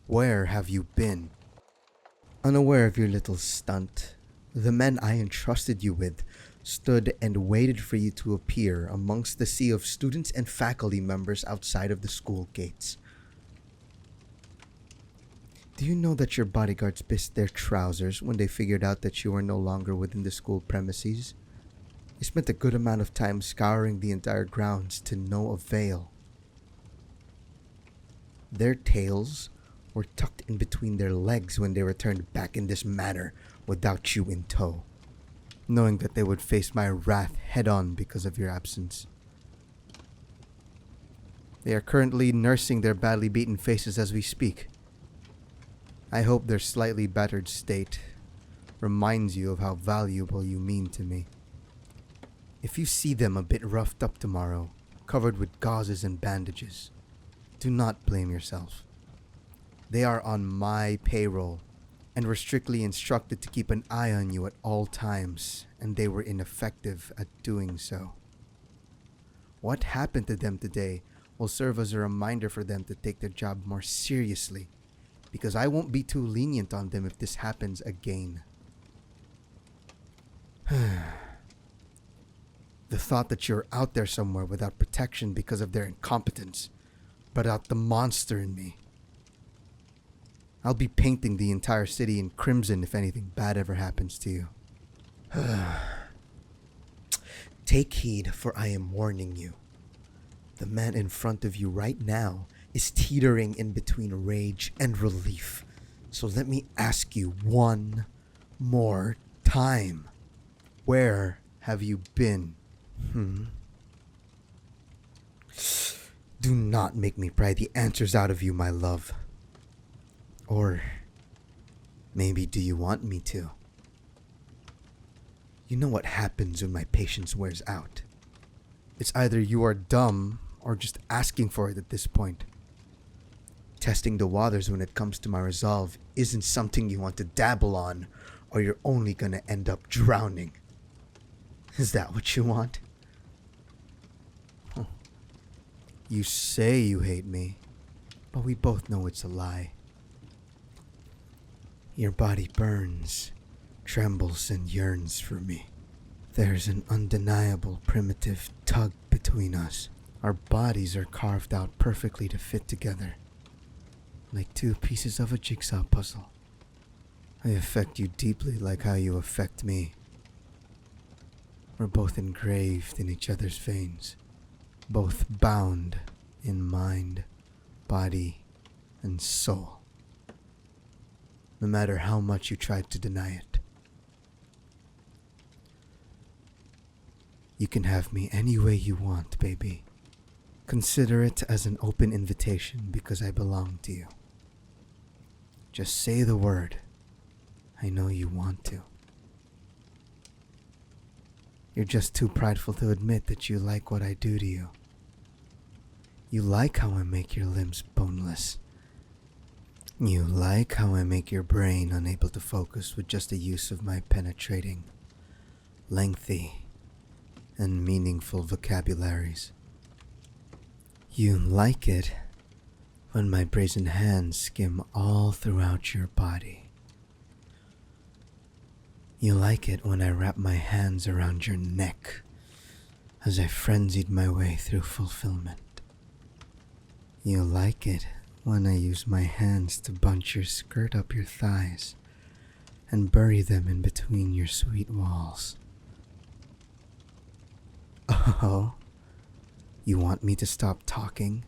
Where have you been? Unaware of your little stunt, the men I entrusted you with stood and waited for you to appear amongst the sea of students and faculty members outside of the school gates. Do you know that your bodyguards pissed their trousers when they figured out that you were no longer within the school premises? They spent a good amount of time scouring the entire grounds to no avail. Their tails were tucked in between their legs when they returned back in this manner without you in tow, knowing that they would face my wrath head-on because of your absence. They are currently nursing their badly beaten faces as we speak. I hope their slightly battered state reminds you of how valuable you mean to me. If you see them a bit roughed up tomorrow, covered with gauzes and bandages, do not blame yourself. They are on my payroll and were strictly instructed to keep an eye on you at all times, and they were ineffective at doing so. What happened to them today will serve as a reminder for them to take their job more seriously, because I won't be too lenient on them if this happens again. The thought that you're out there somewhere without protection because of their incompetence brought out the monster in me. I'll be painting the entire city in crimson if anything bad ever happens to you. Take heed, for I am warning you. The man in front of you right now is teetering in between rage and relief. So let me ask you one more time. Where have you been? Do not make me pry the answers out of you, my love. Or maybe do you want me to? You know what happens when my patience wears out. It's either you are dumb or just asking for it at this point. Testing the waters when it comes to my resolve isn't something you want to dabble on, or you're only gonna end up drowning. Is that what you want? You say you hate me, but we both know it's a lie. Your body burns, trembles, and yearns for me. There's an undeniable primitive tug between us. Our bodies are carved out perfectly to fit together, like two pieces of a jigsaw puzzle. I affect you deeply like how you affect me. We're both engraved in each other's veins, both bound in mind, body, and soul. No matter how much you try to deny it. You can have me any way you want, baby. Consider it as an open invitation because I belong to you. Just say the word. I know you want to. You're just too prideful to admit that you like what I do to you. You like how I make your limbs boneless. You like how I make your brain unable to focus with just the use of my penetrating, lengthy, and meaningful vocabularies. You like it when my brazen hands skim all throughout your body. You like it when I wrap my hands around your neck as I frenzied my way through fulfillment. You like it when I use my hands to bunch your skirt up your thighs and bury them in between your sweet walls. Oh, you want me to stop talking?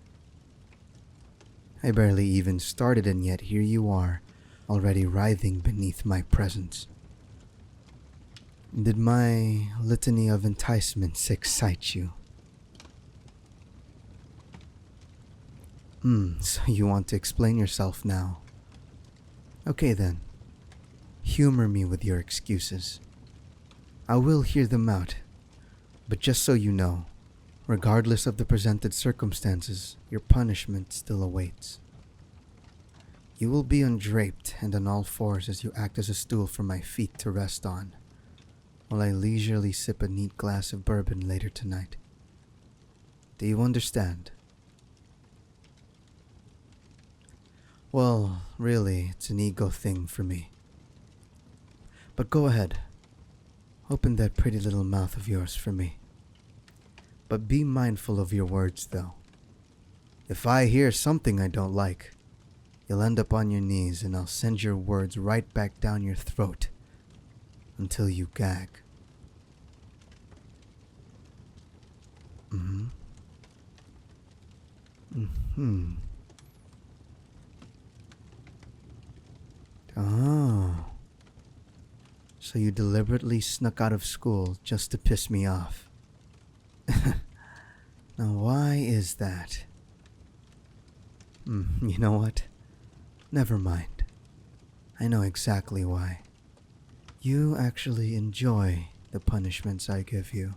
I barely even started, and yet here you are, already writhing beneath my presence. Did my litany of enticements excite you? So you want to explain yourself now. Okay then. Humor me with your excuses. I will hear them out. But just so you know, regardless of the presented circumstances, your punishment still awaits. You will be undraped and on all fours as you act as a stool for my feet to rest on, while I leisurely sip a neat glass of bourbon later tonight. Do you understand? Well, really, it's an ego thing for me. But go ahead. Open that pretty little mouth of yours for me. But be mindful of your words, though. If I hear something I don't like, you'll end up on your knees and I'll send your words right back down your throat until you gag. Mm-hmm. Mm-hmm. Oh. So you deliberately snuck out of school just to piss me off. Now why is that? You know what? Never mind. I know exactly why. You actually enjoy the punishments I give you.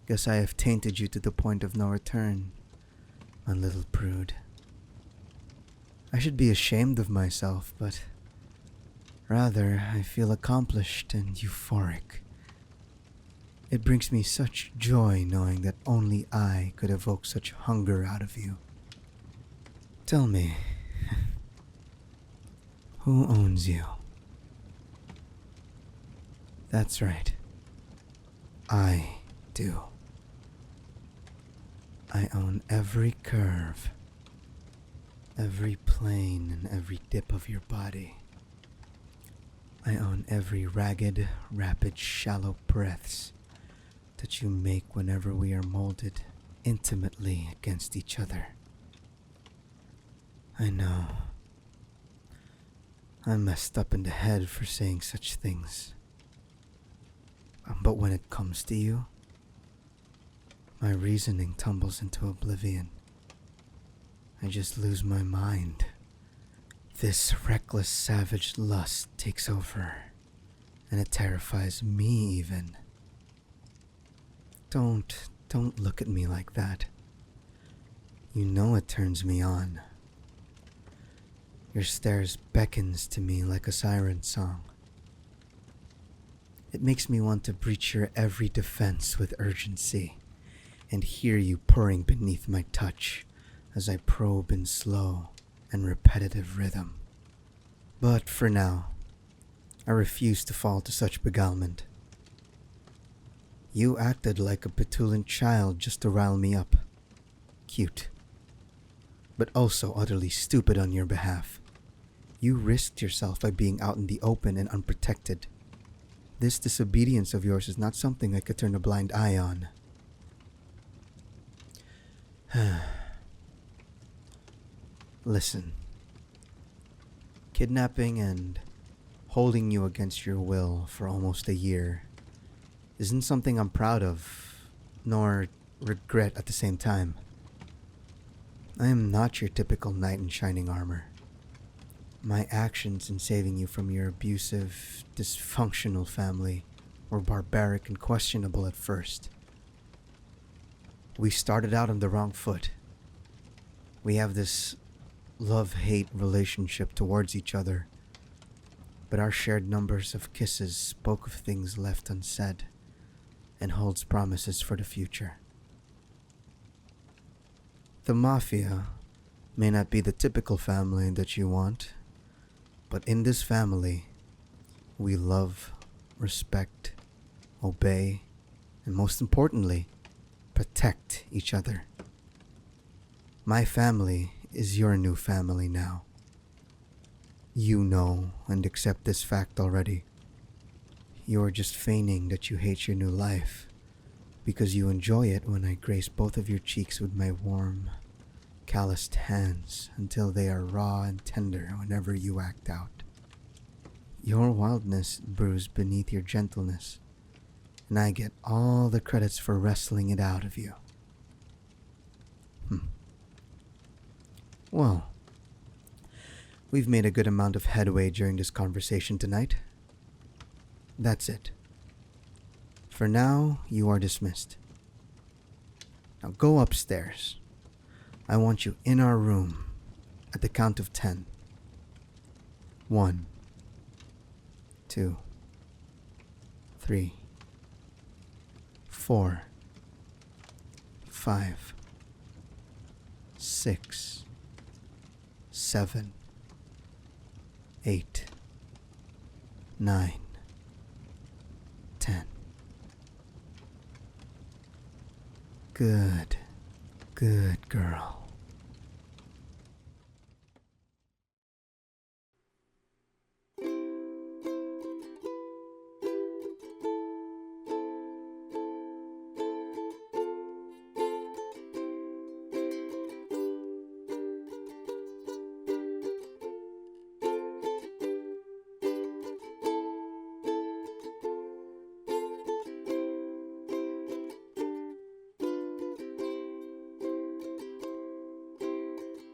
Guess I have tainted you to the point of no return, my little prude. I should be ashamed of myself, but rather I feel accomplished and euphoric. It brings me such joy knowing that only I could evoke such hunger out of you. Tell me, who owns you? That's right. I do. I own every curve, every plane, and every dip of your body. I own every ragged, rapid, shallow breaths that you make whenever we are molded intimately against each other. I know. I'm messed up in the head for saying such things. But when it comes to you, my reasoning tumbles into oblivion. I just lose my mind. This reckless, savage lust takes over, and it terrifies me even. Don't look at me like that. You know it turns me on. Your stares beckons to me like a siren song. It makes me want to breach your every defense with urgency, and hear you purring beneath my touch as I probe in slow and repetitive rhythm. But for now, I refuse to fall to such beguilement. You acted like a petulant child just to rile me up. Cute. But also utterly stupid on your behalf. You risked yourself by being out in the open and unprotected. This disobedience of yours is not something I could turn a blind eye on. Listen. Kidnapping and holding you against your will for almost a year isn't something I'm proud of, nor regret at the same time. I am not your typical knight in shining armor. My actions in saving you from your abusive, dysfunctional family were barbaric and questionable at first. We started out on the wrong foot. We have this love-hate relationship towards each other, but our shared numbers of kisses spoke of things left unsaid and holds promises for the future. The Mafia may not be the typical family that you want, but in this family, we love, respect, obey, and most importantly, protect each other. My family is your new family now. You know and accept this fact already. You are just feigning that you hate your new life because you enjoy it when I grace both of your cheeks with my warm, calloused hands until they are raw and tender whenever you act out. Your wildness brews beneath your gentleness, and I get all the credits for wrestling it out of you. Well, we've made a good amount of headway during this conversation tonight. That's it. For now, you are dismissed. Now go upstairs. I want you in our room at the count of 10. 1, 2, 3, 4, 5, 6, 7, 8, 9, 10. Good girl.